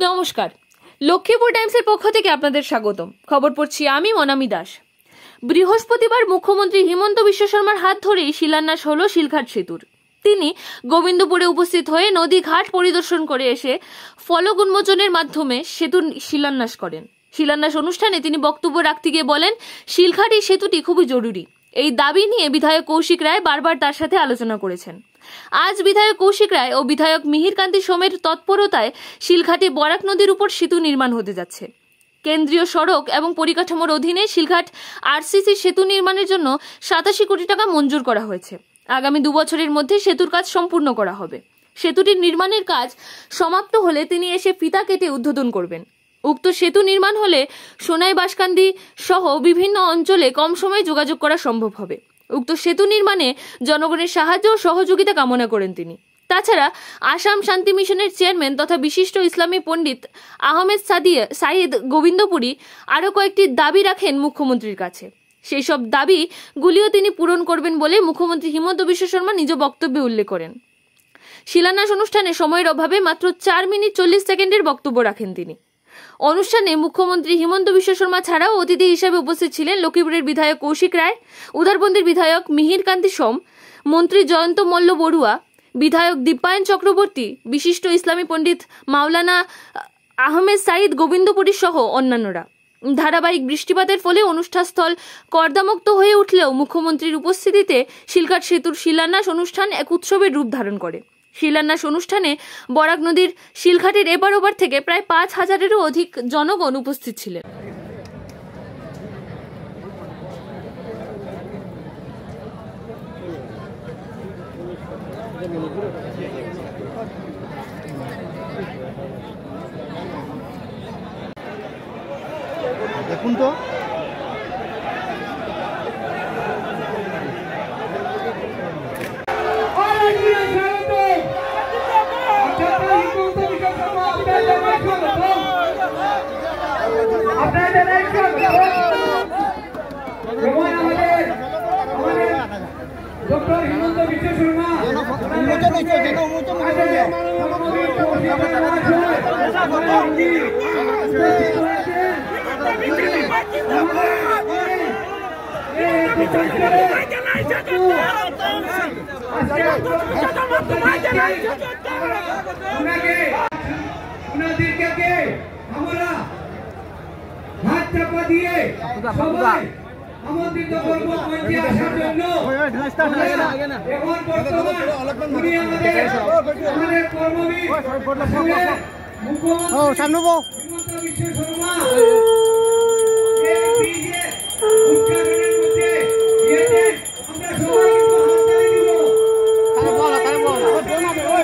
নমস্কার, লক্ষ্মীপুর টাইমসের পক্ষ থেকে আপনাদের স্বাগতম। খবর পড়ছি আমি মনামি দাস। বৃহস্পতিবার মুখ্যমন্ত্রী হিমন্ত বিশ্ব শর্মার হাত ধরেই শিলান্যাস হলো শিলঘাট সেতুর। তিনি গোবিন্দপুরে উপস্থিত হয়ে নদী ঘাট পরিদর্শন করে এসে ফলক উন্মোচনের মাধ্যমে সেতুর শিলান্যাস করেন। শিলান্যাস অনুষ্ঠানে তিনি বক্তব্য রাখতে গিয়ে বলেন, শিলঘাট এই সেতুটি খুবই জরুরি। এই দাবি নিয়ে বিধায়ক কৌশিক রায় বারবার তার সাথে আলোচনা করেছেন। আজ বিধায়ক কৌশিক রায় ও বিধায়ক মিহিরকান্তি সোমের তৎপরতায় শিলঘাটে বরাক নদীর উপর সেতু নির্মাণ হতে যাচ্ছে। কেন্দ্রীয় সড়ক এবং পরিকাঠামোর অধীনে শিলঘাট আরসিসি সেতু নির্মাণের জন্য 87 কোটি টাকা মঞ্জুর করা হয়েছে। আগামী 2 বছরের মধ্যে সেতুর কাজ সম্পূর্ণ করা হবে। সেতুটির নির্মাণের কাজ সমাপ্ত হলে তিনি এসে ফিতা কেটে উদ্বোধন করবেন। উক্ত সেতু নির্মাণ হলে সোনাই বাঁশকান্দি সহ বিভিন্ন অঞ্চলে কম সময়ে যোগাযোগ করা সম্ভব হবে। উক্ত সেতু নির্মাণে জনগণের সাহায্য ও সহযোগিতা কামনা করেন তিনি। তাছাড়া আসাম শান্তি মিশনের চেয়ারম্যান তথা বিশিষ্ট ইসলামী পণ্ডিত আহমেদ সাইদ গোবিন্দপুরী আরও কয়েকটি দাবি রাখেন মুখ্যমন্ত্রীর কাছে। সেই সব দাবিগুলিও তিনি পূরণ করবেন বলে মুখ্যমন্ত্রী হিমন্ত বিশ্ব শর্মা নিজ বক্তব্যে উল্লেখ করেন। শিলান্যাস অনুষ্ঠানে সময়ের অভাবে মাত্র 4 মিনিট 40 সেকেন্ডের বক্তব্য রাখেন তিনি। অনুষ্ঠানে মুখ্যমন্ত্রী হিমন্ত বিশ্ব শর্মা ছাড়াও অতিথি হিসেবে উপস্থিত ছিলেন লক্ষ্মীপুরের বিধায়ক কৌশিক রায়, উদারবন্দির বিধায়ক মিহিরকান্তি সোম, মন্ত্রী জয়ন্ত মল্ল বড়ুয়া, বিধায়ক দীপায়ন চক্রবর্তী, বিশিষ্ট ইসলামী পণ্ডিত মাওলানা আহমেদ সাইদ গোবিন্দপুরী সহ অন্যান্যরা। ধারাবাহিক বৃষ্টিপাতের ফলে অনুষ্ঠানস্থল কর্দামুক্ত হয়ে উঠলেও মুখ্যমন্ত্রীর উপস্থিতিতে শিলঘাট সেতুর শিলান্যাস অনুষ্ঠান এক উৎসবের রূপ ধারণ করে। শিলান্যাস অনুষ্ঠানে বরাক নদীর শিলঘাটের এপার ওপার থেকে প্রায় 5000-এরও অধিক জনগণ উপস্থিত ছিলেন। দেখুন তো ডক্টর হিমন্ত বিশ্ব শর্মা আমরা হাত চাপা দিয়ে সবাই আমন্ত্রিত করব মঞ্চে আসার জন্য। এখন বর্তমান উনি আমাদের কর্মবীর মুখ্যমন্ত্রী হিমন্ত বিশ্ব শর্মা এই ব্রিজে উদ্ঘাটনের মধ্যে দিয়েছেন। আমরা সবাই কিন্তু হাততালি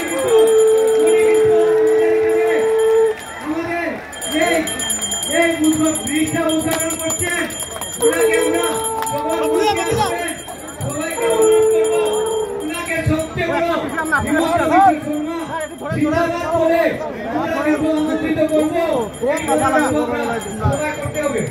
দিব। আমাদের এই ব্রিজটা উদ্ঘাটন করছেন, ওনাকে আমরা সবাইকে অনুরোধ করব, ওনাকে সবচেয়ে বড় জিন্দাবাদ বলে আমরা আমন্ত্রিত করব। সবাই করতে হবে।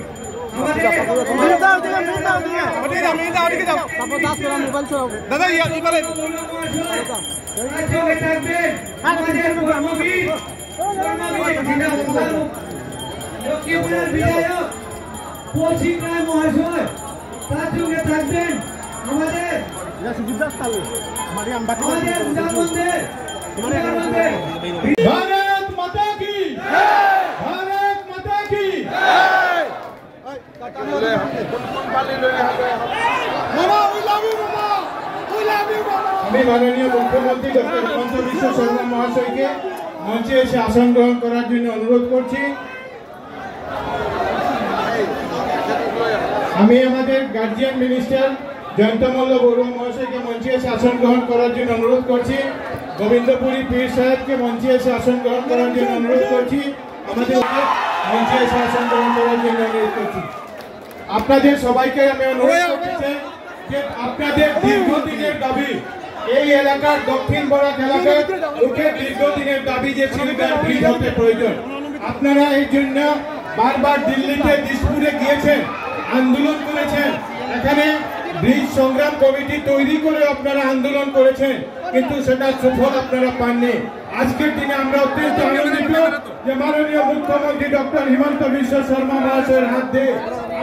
লক্ষ্মীপুরের বিধায়ক কৌশিক রায় মহাশয়, তার সঙ্গে থাকবেন আমাদের ভারত মাতা কি, ভারত মাতা কি। আমি মাননীয় মুখ্যমন্ত্রী ডক্টর হিমন্ত বিশ্ব শর্মা মহাশয়কে মঞ্চে এসে আসন গ্রহণ করার জন্য অনুরোধ করছি। আমি আমাদের গার্জিয়ান মিনিস্টার জয়ন্ত মল্ল বড়ুয়া মহাশয়কে মঞ্চে এসে আসন গ্রহণ করার জন্য অনুরোধ করছি। গোবিন্দপুরী পীর সাহেবকে মঞ্চে এসে আসন গ্রহণ করার জন্য অনুরোধ করছি। আমাদের মঞ্চে এসে আসন গ্রহণ করার জন্য অনুরোধ করছি। আপনাদের সবাইকে আমি অনুরোধ করছি যে আপনাদের দীর্ঘদিনের দাবি, এই এলাকার দক্ষিণ বরাক এলাকার লোকের দীর্ঘদিনের দাবি যে শিলঘাট ব্রিজ হতে প্রয়োজন। আপনারা এই জন্য বারবার দিল্লিতে দিসপুরে গিয়েছেন, আন্দোলন করেছেন। এখানে ব্রিজ সংগ্রাম কমিটি তৈরি করে আপনারা আন্দোলন করেছেন, কিন্তু সেটা সুফল আপনারা পাননি। আজকের দিনে আমরা অত্যন্ত আনন্দিত যে যে মাননীয় মুখ্যমন্ত্রী ডক্টর হিমন্ত বিশ্ব শর্মা মহাশয়ের হাত দিয়ে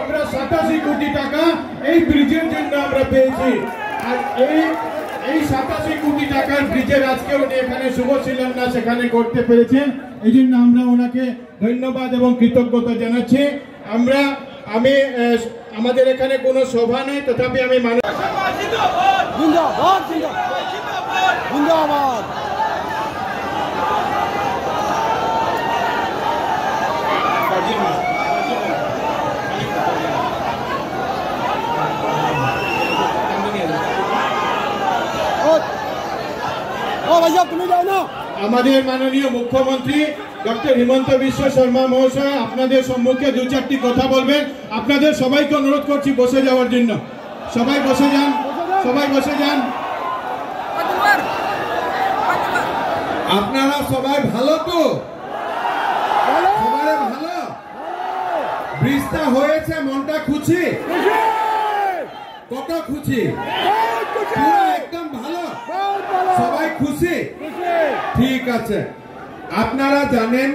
আমরা 87 কোটি টাকা এই ব্রিজের জন্য আমরা পেয়েছি। আর এই 87 কোটি টাকার ব্রিজের আজকে উনি এখানে শুভ শিলান্যাস এখানে করতে পেরেছেন, এই জন্য আমরা ওনাকে ধন্যবাদ এবং কৃতজ্ঞতা জানাচ্ছি। আমাদের এখানে কোনো সভা নেই, তথাপি আমি আমাদের মাননীয় মুখ্যমন্ত্রী ডক্টর হিমন্ত বিশ্ব শর্মা মহাশয় আপনাদের সম্মুখে 2-4টি কথা বলবেন। আপনাদের সবাইকে অনুরোধ করছি বসে যাওয়ার জন্য। সবাই বসে যান, সবাই বসে যান। আপনারা সবাই ভালো তো? সবাই ভালো? ব্রিজটা হয়েছে, মনটা খুশি? কত খুশি? একদম ভালো, সবাই খুশি? ঠিক আছে। আপনারা জানেন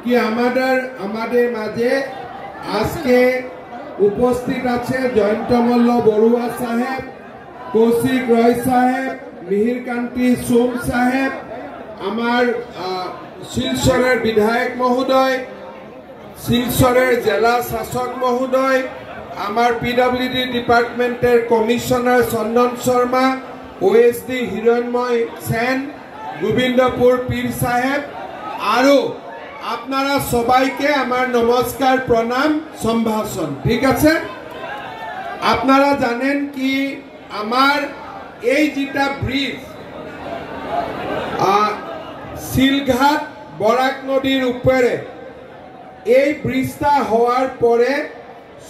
কি আমাদের মাঝে আজকে উপস্থিত আছে জয়ন্ত মল্ল বড়ুয়া সাহেব, কৌশিক রয় সাহেব, মিহিরকান্তি সোম সাহেব, আমার শিলচরের বিধায়ক মহোদয়, শিলচরের জেলা শাসক মহোদয়, আমার পিডব্লিউডি ডিপার্টমেন্টের কমিশনার চন্দন শর্মা, ওএসডি হিরণময় সেন, গোবিন্দপুর পীর সাহেব, আৰু আপনারা সবাইকে আমার নমস্কার, প্রণাম, সম্ভাষণ। ঠিক আছে? আপনারা জানেন কি আমার এই যেটা ব্রিজ শিলঘাট বরাক নদীর উপরে এই ব্রিজটা হওয়ার পরে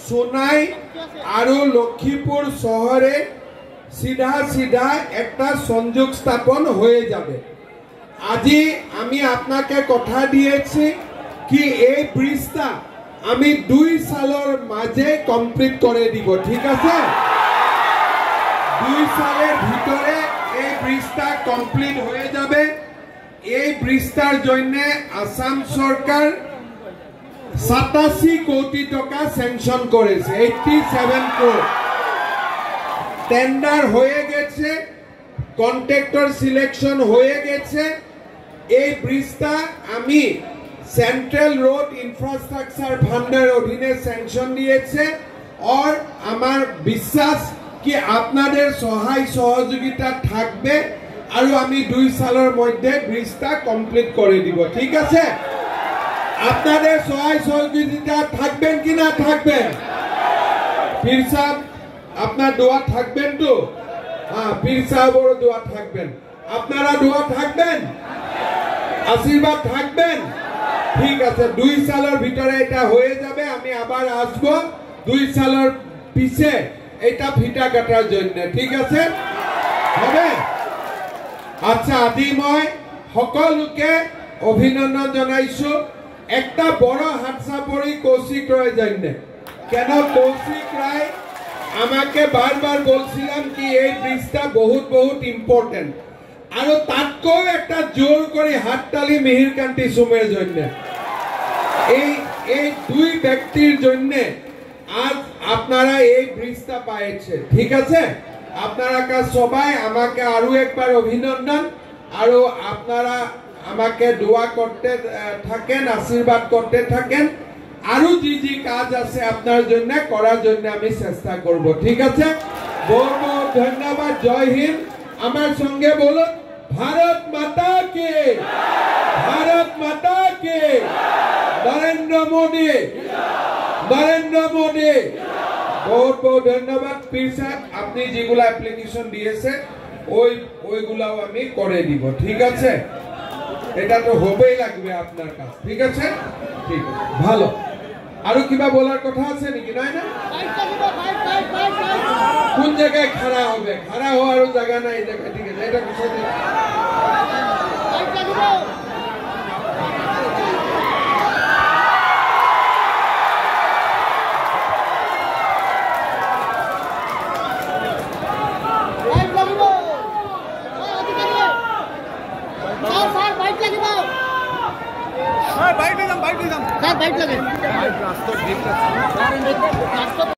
সোনাই আৰু লক্ষ্মীপুর শহরে সিধা একটা সংযোগ স্থাপন হয়ে যাবে। আজি আমি আপনাকে কথা দিয়েছি কি এই ব্রিজটা আমি 2 সালের মাঝে কমপ্লিট করে দিব। ঠিক আছে? 2 সালের ভিতরে এই ব্রিজটা কমপ্লিট হয়ে যাবে। এই ব্রিজটার জন্য আসাম সরকার 87 কোটি টাকা স্যাংশন করেছে, 87 কোটি। টেন্ডার হয়ে গেছে, কন্ট্রাক্টর সিলেকশন হয়ে গেছে। এই ব্রিজটা আমি সেন্ট্রাল রোড ইনফ্রাস্ট্রাকচার ফান্ডের অধীনে স্যাংশন দিয়েছে। আর আমার বিশ্বাস কি আপনাদের সহায় সহযোগিতা থাকবে আর আমি 2 সালের মধ্যে ব্রিজটা কমপ্লিট করে দিব। ঠিক আছে? আপনাদের সহায় সহযোগিতা থাকবেন কি না থাকবেন? পীর সাহেব আপনার দোয়া থাকবেন তো? হ্যাঁ, পীর সাহেবেরও দোয়া থাকবেন। আপনারা দোয়া থাকবেন, আশীর্বাদ থাকবেন। ঠিক আছে, 2 সালের ভিতরে এটা হয়ে যাবে। আমি আবার আসব 2 সালের পিছে এটা ফিটা কাটার জন্য। ঠিক আছে? হবে? আচ্ছা, আজি মই সকলোকে অভিনন্দন জানাইছো। একটা বড় হাত চাপৰি কৌশিক রায় জন্য। কেন কৌশিক রায় আমাকে বারবার বলছিলাম কি এই ব্রিজটা বহুত ইম্পর্টেন্ট। আর তাতকেও একটা জোর করে হাততালি মিহিরকান্তি সোমের জন্য। এই 2 ব্যক্তির জন্য আজ আপনারা এই ব্রিজটা পাইছে। ঠিক আছে? আপনারা সবাই আমাকে আরো একবার অভিনন্দন। আর আপনারা আমাকে দোয়া করতে থাকেন, আশীর্বাদ করতে থাকেন। আরো যে কাজ আছে আপনার জন্য করার জন্য আমি চেষ্টা করব। ঠিক আছে? বহুত ধন্যবাদ। জয় হিন্দ। আমার সঙ্গে বলুন ভারত মাতা কে, ভারত মাতা কে, নরেন্দ্র মোদী, নরেন্দ্র মোদী। বহুত ধন্যবাদ পীর সাহেব। আপনি যেগুলো অ্যাপ্লিকেশন দিয়েছে ওইগুলাও আমি করে দিব। ঠিক আছে? এটা তো হবেই লাগবে আপনার কাছে। ঠিক আছে? ঠিক আছে, ভালো। আরো কিবা বলার কথা আছে নাকি? নাই না? কোন জায়গায় খাড়া হবে? খাড়া হওয়ারও জায়গা নাই এই জায়গায়। ঠিক আছে, এটা কিছু বাইক স্যার বাইক লাগে